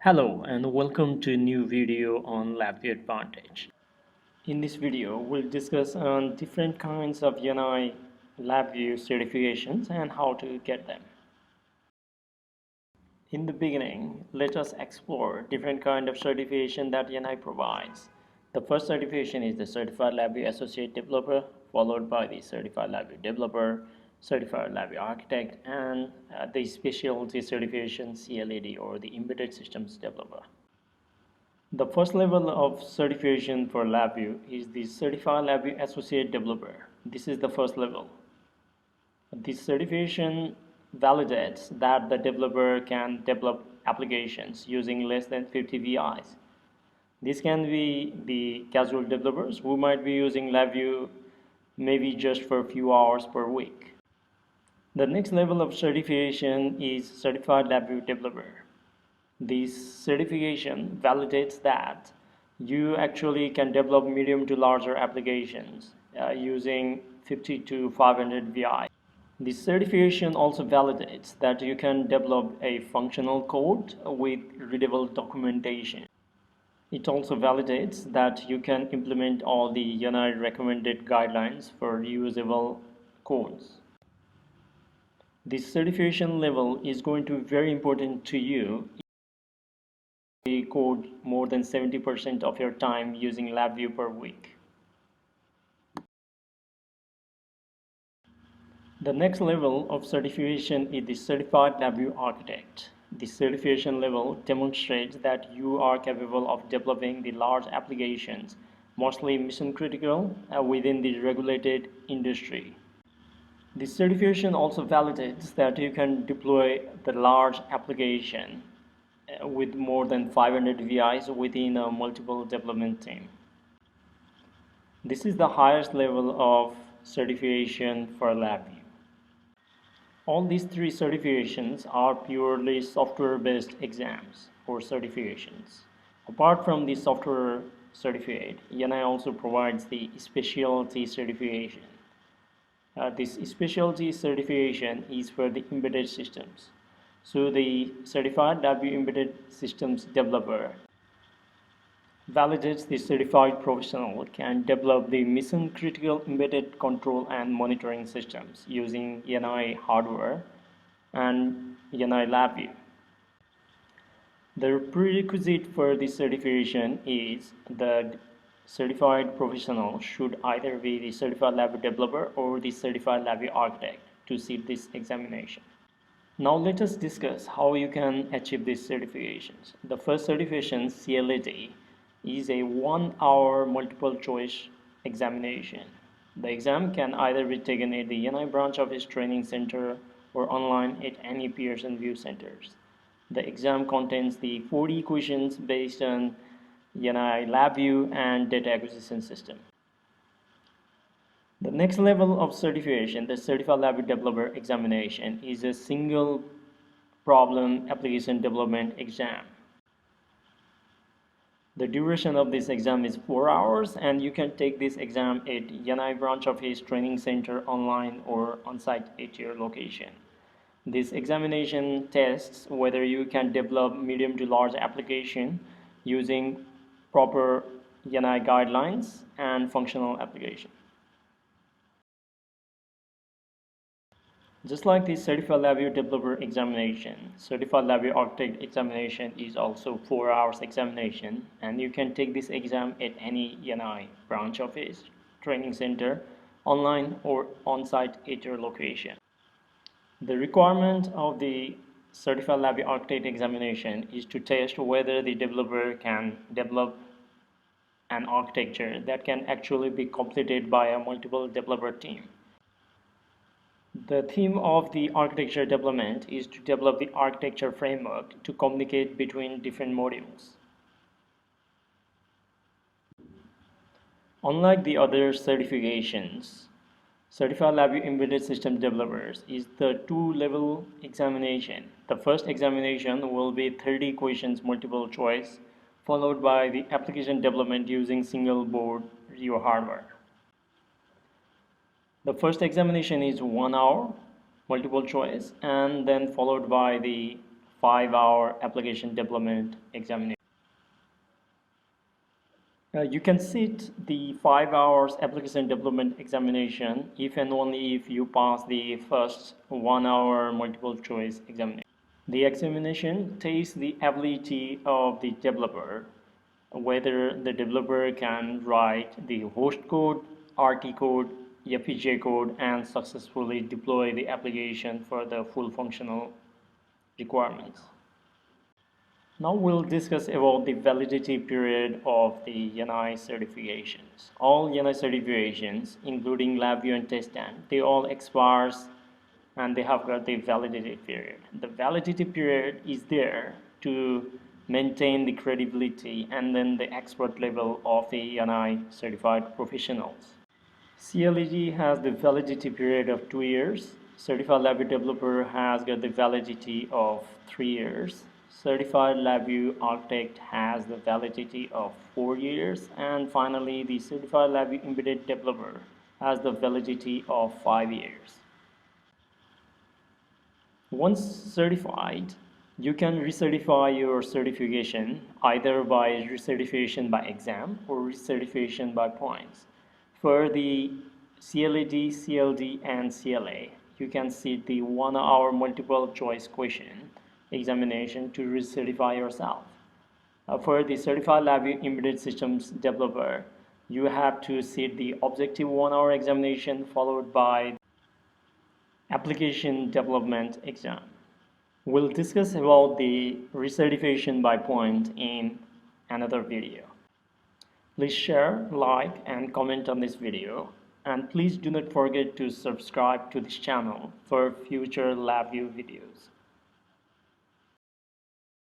Hello and welcome to a new video on LabVIEW Advantage. In this video, we'll discuss on different kinds of NI LabVIEW certifications and how to get them. In the beginning, let us explore different kind of certification that NI provides. The first certification is the Certified LabVIEW Associate Developer, followed by the Certified LabVIEW Developer, Certified LabVIEW Architect, and the Specialty Certification CLAD or the Embedded Systems Developer. The first level of certification for LabVIEW is the Certified LabVIEW Associate Developer. This is the first level. This certification validates that the developer can develop applications using less than 50 VIs. This can be the casual developers who might be using LabVIEW maybe just for a few hours per week. The next level of certification is Certified LabVIEW Developer. This certification validates that you actually can develop medium to larger applications using 50 to 500 VI. This certification also validates that you can develop a functional code with readable documentation. It also validates that you can implement all the NI recommended guidelines for usable codes. This certification level is going to be very important to you if you code more than 70% of your time using LabVIEW per week. The next level of certification is the Certified LabVIEW Architect. This certification level demonstrates that you are capable of developing the large applications, mostly mission critical, within the regulated industry. This certification also validates that you can deploy the large application with more than 500 VIs within a multiple development team. This is the highest level of certification for LabVIEW. All these three certifications are purely software-based exams or certifications. Apart from the software certificate, NI also provides the specialty certification. This specialty certification is for the embedded systems. So the Certified LabVIEW Embedded Systems Developer validates the certified professional can develop the mission critical embedded control and monitoring systems using NI hardware and NI LabVIEW. The prerequisite for this certification is the certified professional should either be the Certified LabVIEW Developer or the Certified LabVIEW Architect to sit this examination. Now let us discuss how you can achieve these certifications. The first certification, CLD, is a 1-hour multiple choice examination. The exam can either be taken at the NI branch office training center or online at any Pearson VIEW centers. The exam contains the 40 questions based on NI LabVIEW and data acquisition system. The next level of certification, the Certified LabVIEW Developer examination, is a single problem application development exam. The duration of this exam is 4 hours, and you can take this exam at NI branch office training center online or on-site at your location. This examination tests whether you can develop medium to large application using proper NI guidelines and functional application. Just like the Certified LabVIEW Developer examination, Certified LabVIEW Architect examination is also 4 hours examination, and you can take this exam at any NI branch office, training center, online or on-site at your location. The requirement of the Certified LabVIEW Architect examination is to test whether the developer can develop an architecture that can actually be completed by a multiple developer team. The theme of the architecture development is to develop the architecture framework to communicate between different modules. Unlike the other certifications, Certified LabVIEW Embedded System Developers is the 2-level examination. The first examination will be 30 questions multiple choice, followed by the application development using single board RIO hardware. The first examination is 1 hour multiple choice, and then followed by the 5-hour application development examination. You can sit the 5 hours application development examination if and only if you pass the first 1 hour multiple choice examination. The examination tests the ability of the developer, whether the developer can write the host code, RT code, FPGA code, and successfully deploy the application for the full functional requirements. Now we'll discuss about the validity period of the NI certifications. All NI certifications, including LabVIEW and TestStand, they all expires and they have got the validity period. The validity period is there to maintain the credibility and then the expert level of the NI certified professionals. CLD has the validity period of 2 years. Certified LabVIEW developer has got the validity of 3 years. Certified LabVIEW architect has the validity of 4 years, and finally the certified LabVIEW embedded developer has the validity of 5 years. Once certified, you can recertify your certification either by recertification by exam or recertification by points. For the CLD, CLD, and CLA, you can sit the 1 hour multiple choice question examination to recertify yourself. For the certified LabVIEW embedded systems developer, you have to sit the objective 1 hour examination followed by application development exam. We'll discuss about the recertification by point in another video. Please share, like, and comment on this video, and please do not forget to subscribe to this channel for future LabVIEW videos.